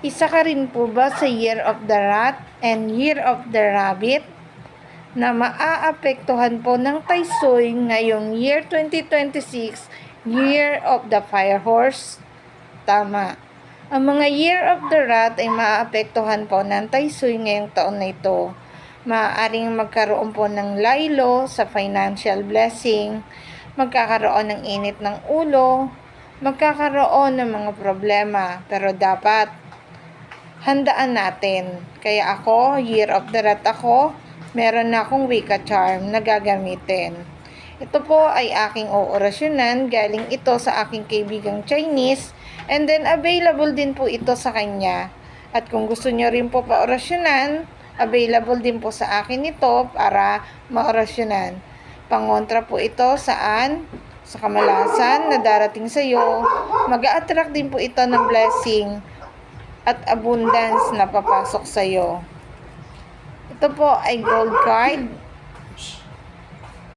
Isa ka rin po ba sa Year of the Rat and Year of the Rabbit na maaapektuhan po ng Taysoy ngayong year 2026, Year of the Fire Horse? Tama. Ang mga Year of the Rat ay maaapektuhan po ng Taysoy ngayong taon na ito. Maaaring magkaroon po ng laylo sa financial blessing, magkakaroon ng init ng ulo, magkakaroon ng mga problema, pero dapat handaan natin. Kaya ako, Year of the Rat ako, meron na akong Wicca charm na gagamitin. Ito po ay aking oorasyonan, galing ito sa aking kaibigang Chinese, and then available din po ito sa kanya. At kung gusto nyo rin po paorasyonan, available din po sa akin ito para maorasyonan. Pangontra po ito saan? Sa kamalasan na darating sa iyo. Mag-a-attract din po ito ng blessing at abundance na papasok sa iyo. Ito po ay gold card.